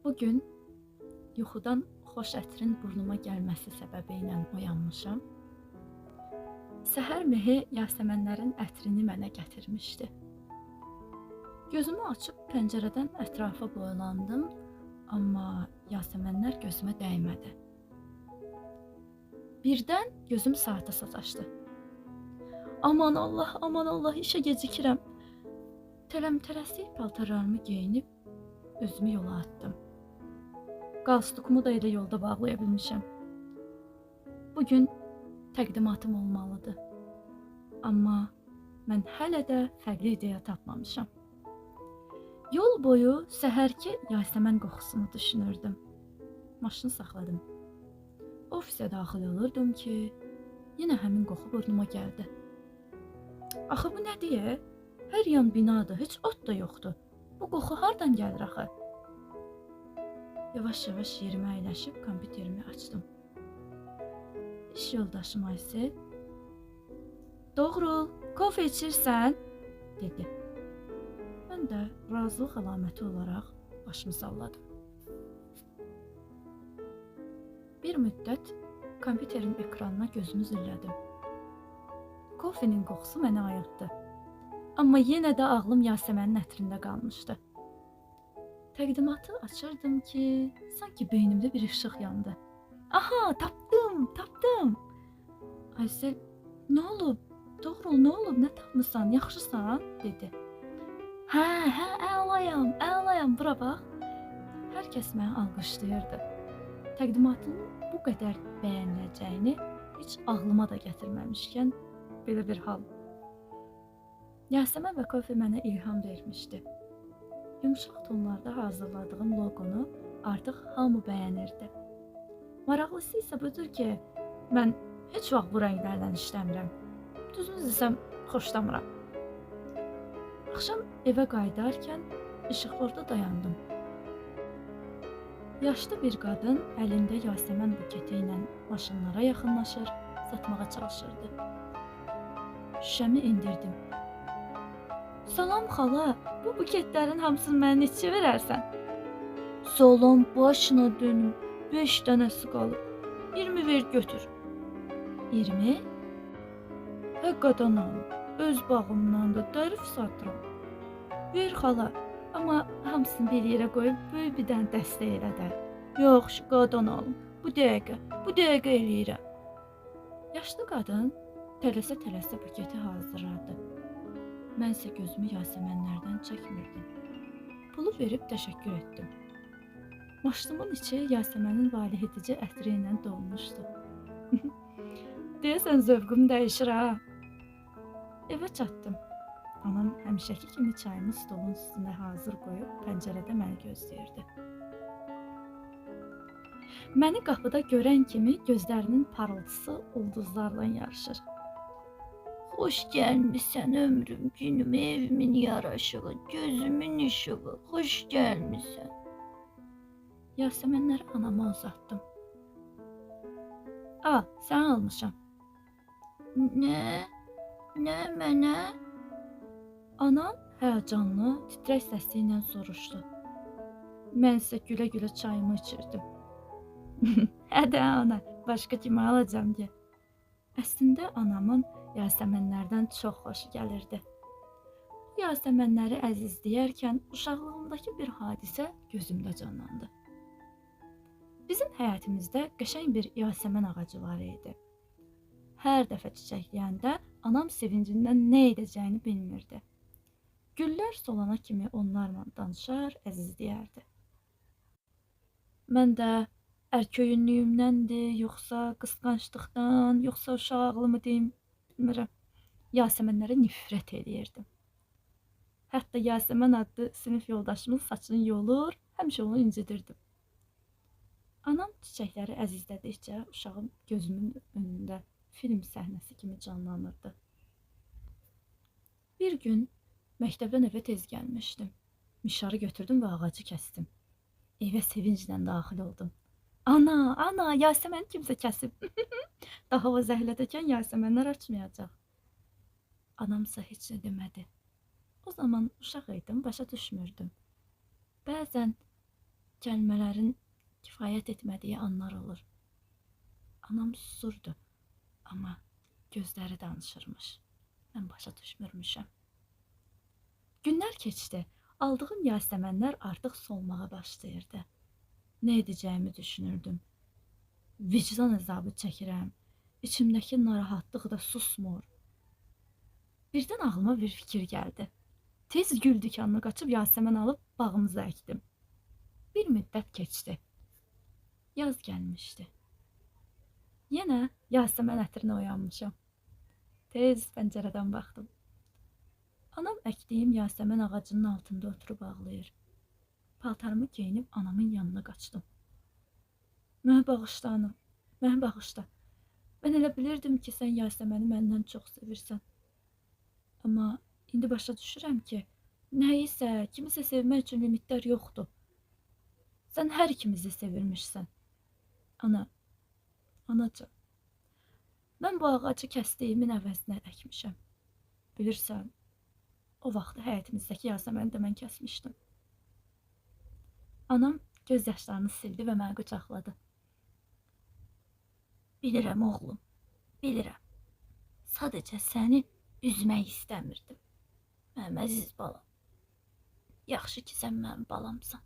Bugün yuxudan xoş ətrin burnuma gəlməsi səbəbi ilə oyanmışam. Səhər mehi yasəmənlərin ətrini mənə gətirmişdi. Gözümü açıb pəncərədən ətrafa boylandım, amma yasəmənlər gözümə dəymədi. Birdən gözüm saata sataşdı. Aman Allah, işə gecikirəm. Tələm-tələsik paltarlarımı geyinib özümü yola atdım. Qalstukumu da elə yolda bağlaya bilmişəm. Bugün təqdimatım olmalıdır. Amma mən hələ də fərqli ideya tapmamışam. Yol boyu səhərki yasəmən qoxusunu düşünürdüm. Maşını saxladım. Ofisə daxil olurdum ki, yenə həmin qoxu burnuma gəldi. Axı bu nədir? Hər yan binadır, heç ot da yoxdur. Bu qoxu hardan gəlir axı? Yavaş-yavaş yerimə əyləşib kompüterimi açdım. İş yoldaşım Aysel, "Doğrul, kofe içirsən?" dedi. Mən də razılıq əlaməti olaraq başımı salladım. Bir müddət kompüterin ekranına gözümü zillədim. Kofenin qoxusu məni ayıltdı. Amma yenə də ağlım yasəmənin ətrində qalmışdı. Təqdimatı açırdım ki, sanki beynimdə bir işıq yandı. Aha, tapdım. Aysel, "Nə olub? Doğrul, nə olub? Nə tapmısan? Yaxşısan?" dedi. Hə, əlayam, bura bax. Hər kəs məni alqışlayırdı. Təqdimatın bu qədər bəyəniləcəyini heç ağlıma da gətirməmişkən belə bir hal. Yasəmən və kofe mənə ilham vermişdi. Yumşaq tonlarda hazırladığım loqonu artıq hamı bəyənirdi. Maraqlısı isə budur ki, mən heç vaxt bu rənglərdən işləmirəm. Düzünü desəm, xoşlamıram. Axşam evə qayıdarkən işıqlarda dayandım. Yaşlı bir qadın əlində yasəmən buketi ilə maşınlara yaxınlaşır, satmağa çalışırdı. Şüşəmi endirdim. "Salam xala, bu buketlərin hamısını mənə neçə verərsən?" "Salam başına dönüm, 5 dənəsi qalıb. 20 ver götür." 20? "Həqiqətən alım, öz bağımdan da dərif satıram." "Ver xala, amma hamısını bir yerə qoyub böyük bir dənə dəstək elə də." "Yaxşı, qadan alım, bu dəqiqə eləyirəm." Yaşlı qadın tələsə buketi hazırladı. Mən isə gözümü yasəmənlərdən çəkmirdim. Pulu verib təşəkkür etdim. Maşınımın içi yasəmənin valihedici ətri ilə dolmuşdu. Deyəsən zövqüm dəyişir ha. Evə çatdım. Anam həmişəki kimi çayımı stolun üstünə hazır qoyub pəncərədə məni gözləyirdi. Məni qapıda görən kimi gözlərinin parıltısı ulduzlarla yarışır. "Xoş gəlmisən ömrüm, günüm, evimin yaraşığı, gözümün işığı, xoş gəlmisən." Yasəmənləri anama uzatdım. "Al, sən almışam." Nə mənə?" Anam həyəcanlı, titrək səsi ilə soruşdu. Mən isə gülə-gülə çayımı içirdim. "Hədə ana, başqa kimi alacam ki." Əslində anamın yasəmənlərdən çox xoşu gəlirdi. Bu yasəmənləri əzizləyərkən uşaqlığımdakı bir hadisə gözümdə canlandı. Bizim həyətimizdə qəşəng bir yasəmən ağacı var idi. Hər dəfə çiçəkləyəndə anam sevincindən nə edəcəyini bilmirdi. Güllər solana kimi onlarla danışar, əzizləyərdi. Mən də ərköyünlüyümdəndir, yoxsa qısqanclıqdan, yoxsa uşaq ağlımı deyim, bilmirəm. Yasəmənlərə nifrət eləyirdim. Hətta Yasəmən adlı sinif yoldaşımın saçını yolur, həmişə onu incidirdim. Anam çiçəkləri əzizlədikcə uşağım gözümün önündə film səhnəsi kimi canlanırdı. Bir gün məktəbdən evə tez gəlmişdim. Mişarı götürdüm və ağacı kəsdim. Evə sevinclə daxil oldum. Ana, Yasəmən kimsə kəsib. Daha o zəhlədəkən yasəmənlər açmayacaq. Anamsa heç nə demədi. O zaman uşaq idim, başa düşmürdüm. Bəzən Kəlmələrin kifayət etmədiyi anlar olur. Anam susurdu, amma gözləri danışırmış. Mən başa düşmürmüşəm. Günlər keçdi. Aldığım yasəmənlər artıq solmağa başlayırdı. Nə edəcəyimi düşünürdüm. Vicdan əzabı çəkirəm. İçimdəki narahatlıq da susmur. Birdən ağlıma bir fikir gəldi. Tez gül dükanına qaçıb yasəmən alıb bağımıza əkdim. Bir müddət keçdi. Yaz gəlmişdi. Yenə yasəmən ətrinə oyanmışam. Tez pəncərədən baxdım. Anam əkdiyim yasəmən ağacının altında oturub ağlayır. Paltarımı geyinib anamın yanına qaçdım. Məni bağışla anam, məni bağışla. Mən elə bilirdim ki, sən yasəməni məndən çox sevirsən. Amma indi başa düşürəm ki, nəyisə, kimisə sevmək üçün limitlər yoxdur. Sən hər ikimizi sevirmişsən. Ana, anacan, mən bu ağacı kəsdiyimin əvəzinə əkmişəm. Bilirsən, o vaxt həyətimizdəki yasəməni də mən kəsmişdim. Anam göz yaşlarını sildi və məni qucaqladı. Bilirəm oğlum, bilirəm. Sadəcə səni üzmək istəmirdim. Mənim əziz balam. Yaxşı ki, sən mənim balamsan.